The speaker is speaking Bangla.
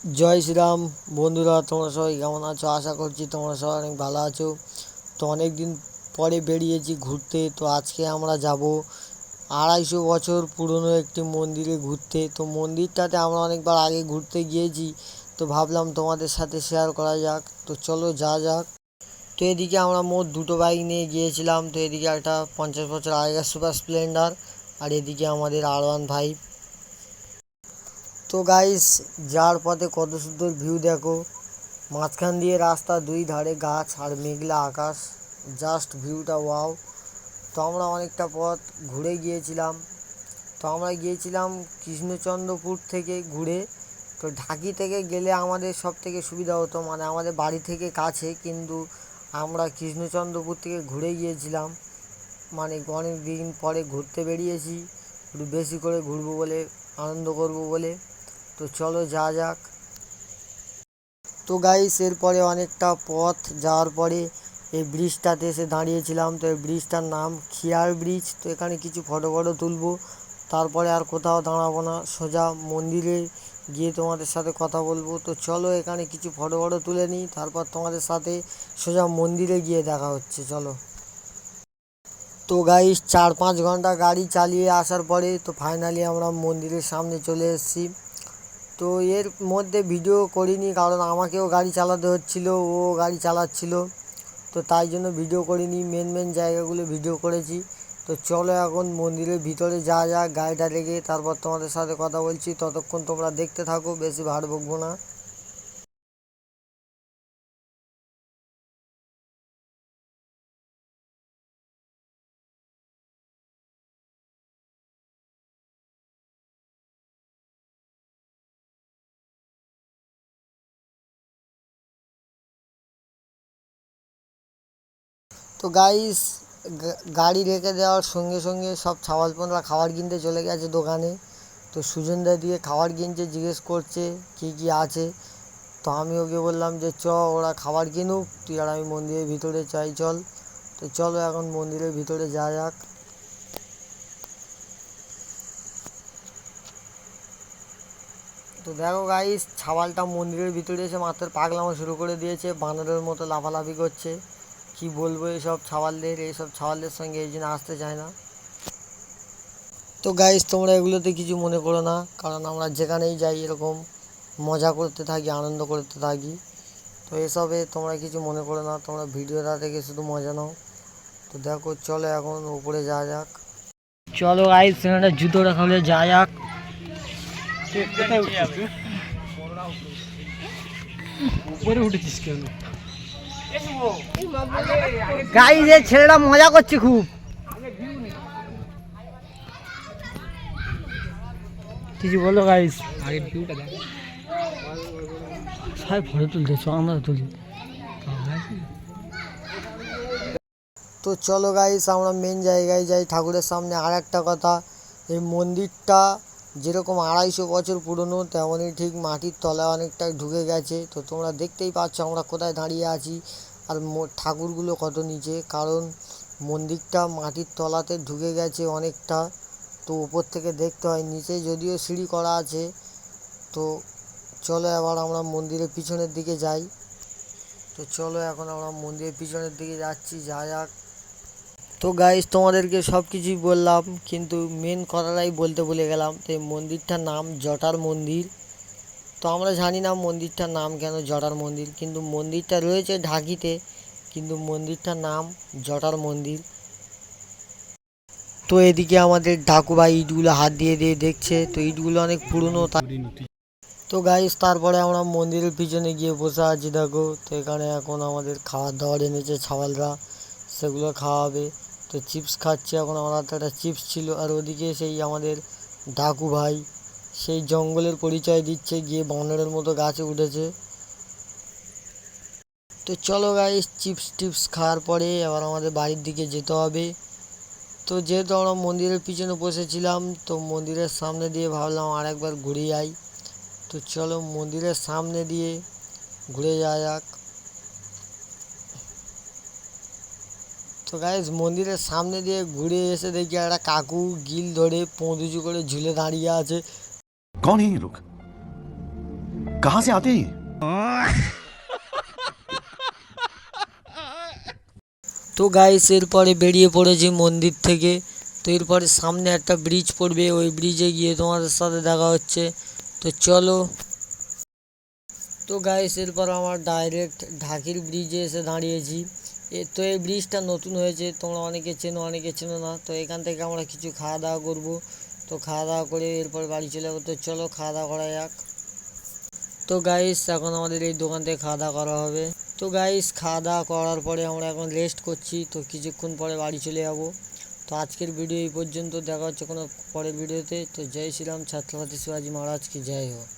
জয় শ্রীরাম। বন্ধুরা, তোমরা সবাই কেমন আছো? আশা করছি তোমরা সবাই অনেক ভালো আছো। তো অনেক দিন পরে বেরিয়েছি ঘুরতে। তো আজকে আমরা যাব 250 বছর পুরনো একটি মন্দিরে ঘুরতে। তো মন্দিরটাতে আমরা অনেকবার আগে ঘুরতে গিয়েছি, তো ভাবলাম তোমাদের সাথে শেয়ার করা যাক। তো চলো যাক। তো এদিকে আমরা মোট দুটো বাইক নিয়ে গিয়েছিলাম। তো এদিকে একটা 50 বছর আগেকার সুপার স্প্লেন্ডার, আর এদিকে আমাদের R15। তো গাইস, যার পথে কত সুন্দর ভিউ দেখো, মাঝখান দিয়ে রাস্তা, দুই ধারে গাছ আর মেঘলা আকাশ, জাস্ট ভিউটা ওয়াও। তো আমরা অনেকটা পথ ঘুরে গিয়েছিলাম। তো আমরা গিয়েছিলাম কৃষ্ণচন্দ্রপুর থেকে ঘুরে। তো ঢাকি থেকে গেলে আমাদের সব থেকে সুবিধা হতো, মানে আমাদের বাড়ি থেকে কাছে, কিন্তু আমরা কৃষ্ণচন্দ্রপুর থেকে ঘুরে গিয়েছিলাম। মানে অনেক দিন পরে ঘুরতে বেরিয়েছি, একটু বেশি করে ঘুরবো বলে, আনন্দ করব বলে। তো চলো যাক। তো গাইস, এরপরে অনেকটা পথ যাওয়ার পরে এই ব্রিজটাতে এসে দাঁড়িয়েছিলাম। তো এই ব্রিজটার নাম খিয়ার ব্রিজ। তো এখানে কিছু ফটো তুলবো, তারপরে আর কোথাও দাঁড়াবো না, সোজা মন্দিরে গিয়ে তোমাদের সাথে কথা বলবো। তো চলো এখানে কিছু ফটো তুলে নিই, তারপর তোমাদের সাথে সোজা মন্দিরে গিয়ে দেখা হচ্ছে, চলো। তো গাইস, 4-5 ঘন্টা গাড়ি চালিয়ে আসার পরে তো ফাইনালি আমরা মন্দিরের সামনে চলে এসেছি। তো এর মধ্যে ভিডিও করিনি, কারণ আমাকেও গাড়ি চালাতে হচ্ছিলো, ও গাড়ি চালাচ্ছিল। তো তাই জন্য ভিডিও করিনি, মেন জায়গাগুলো ভিডিও করেছি। তো চলো এখন মন্দিরের ভিতরে যাক গাড়িটা রেখে, তারপর তোমাদের সাথে কথা বলছি। ততক্ষণ তোমরা দেখতে থাকো, বেশি ভাট বকবো না। তো গাইস, গাড়ি রেখে দেওয়ার সঙ্গে সঙ্গে সব ছাওয়ালপনরা খাবার কিনতে চলে গেছে দোকানে। তো সুজনদা দিয়ে খাবার কিনছে, জিজ্ঞেস করছে কী কী আছে। তো আমি ওকে বললাম যে ওরা খাবার কিনুক, তুই আর আমি মন্দিরের ভিতরে চল। তো চলো এখন মন্দিরের ভিতরে যাক। তো দেখো গাইস, ছাওয়ালটা মন্দিরের ভিতরে এসে মাত্র পাগলামো শুরু করে দিয়েছে, বানরের মতো লাফালাফি করছে। কি বলবো এইসব ছাওয়ালদের সঙ্গে এই জন্য আসতে চায় না। তো গাইস, তোমরা এগুলোতে কিছু মনে করো না, কারণ আমরা যেখানেই যাই এরকম মজা করতে থাকি, আনন্দ করতে থাকি। তো এসবে তোমরা কিছু মনে করো না, তোমরা ভিডিওটা থেকে শুধু মজা নাও। তো দেখো, চলো এখন উপরে যাক। চলো গাইস, সেখানে জুতোটা খুলে যাক। উপরে উঠেছিস কেন? গাইস, এই ছেলেটা মজা করছে খুব। কিছু বলো গাইস। আগের ভিউটা দেখ, সবাই ফটো তুলতেছ, আমরা তুলি। তো চলো গাইস, আমরা মেন জায়গায় যাই, ঠাকুরের সামনে। আর একটা কথা, এই মন্দিরটা যেরকম 250 বছর পুরনো, তেমনই ঠিক মাটির তলায় অনেকটা ঢুকে গেছে। তো তোমরা দেখতেই পাচ্ছ আমরা কোথায় দাঁড়িয়ে আছি, আর ঠাকুরগুলো কত নিচে, কারণ মন্দিরটা মাটির তলাতে ঢুকে গেছে অনেকটা। তো উপর থেকে দেখতে হয়, নিচে যদিও সিঁড়ি করা আছে। তো চলো এবার আমরা মন্দিরের পিছনের দিকে যাই। তো চলো এখন আমরা মন্দিরের পিছনের দিকে যাচ্ছি, যাক। তো গাইস, তোমাদেরকে সব কিছুই বললাম, কিন্তু মেন কথাটাই বলতে ভুলে গেলাম। তো এই মন্দিরটার নাম জটার মন্দির। তো আমরা জানি না মন্দিরটার নাম কেন জটার মন্দির, কিন্তু মন্দিরটা রয়েছে ঢাকিতে, কিন্তু মন্দিরটার নাম জটার মন্দির। তো এদিকে আমাদের ঢাকুভাই ইটগুলো হাত দিয়ে দেখছে। তো ইটগুলো অনেক পুরনো। তো গাইস, তারপরে আমরা মন্দিরের পিছনে গিয়ে বসে আছি, দেখো। তো এখানে এখন আমাদের খাবার দাবার এনেছে ছাওয়ালরা, সেগুলো খাওয়াবে। তো চিপস খাচ্ছি এখন, আমার হাতে একটা চিপস ছিল। আর ওদিকে সেই আমাদের ডাকু ভাই সেই জঙ্গলের পরিচয় দিচ্ছে, গিয়ে বানরের মতো গাছে উঠেছে। তো চলো গাইস, চিপস টিপস খাওয়ার পরে আবার আমাদের বাড়ির দিকে যেতে হবে। তো যেহেতু আমরা মন্দিরের পিছনে বসেছিলাম, তো মন্দিরের সামনে দিয়ে ভাবলাম আর একবার ঘুরে যাই। তো চলো মন্দিরের সামনে দিয়ে ঘুরে যাক। তো গাইস, মন্দিরের সামনে দিয়ে ঘুরে এসে দেখি একটা কাকু গিল ধরে পোঁত উঁচু করে ঝুলে দাঁড়িয়ে আছে। कौन है ये लोग? कहां से आते हैं ये? তো গাইস এরপরে বেরিয়ে পড়েছি মন্দির থেকে। তো এরপরে সামনে একটা ব্রিজ পড়বে, ওই ব্রিজে গিয়ে তোমাদের সাথে দেখা হচ্ছে। তো চলো। তো গাইস এরপর আমার ডাইরেক্ট ঢাকির ব্রিজে এসে দাঁড়িয়েছি। তো এই ব্রিজটা নতুন হয়েছে, তোমরা অনেকে চেনো অনেকে চেনো না। তো এখান থেকে আমরা কিছু খাওয়া দাওয়া করবো। তো খাওয়া দাওয়া করে এরপর বাড়ি চলে যাবো। তো চলো খাওয়া দাওয়া করা যাক। তো গাইস এখন আমাদের এই দোকান থেকে খাওয়া দাওয়া করা হবে। তো গাইস খাওয়া দাওয়া করার পরে আমরা এখন রেস্ট করছি। তো কিছুক্ষণ পরে বাড়ি চলে যাব। তো আজকের ভিডিও এই পর্যন্ত, দেখা হচ্ছে কোনো পরের ভিডিওতে। তো জয় শ্রীরাম, ছত্রপতি শিবাজি মহারাজ কি জয় হোক।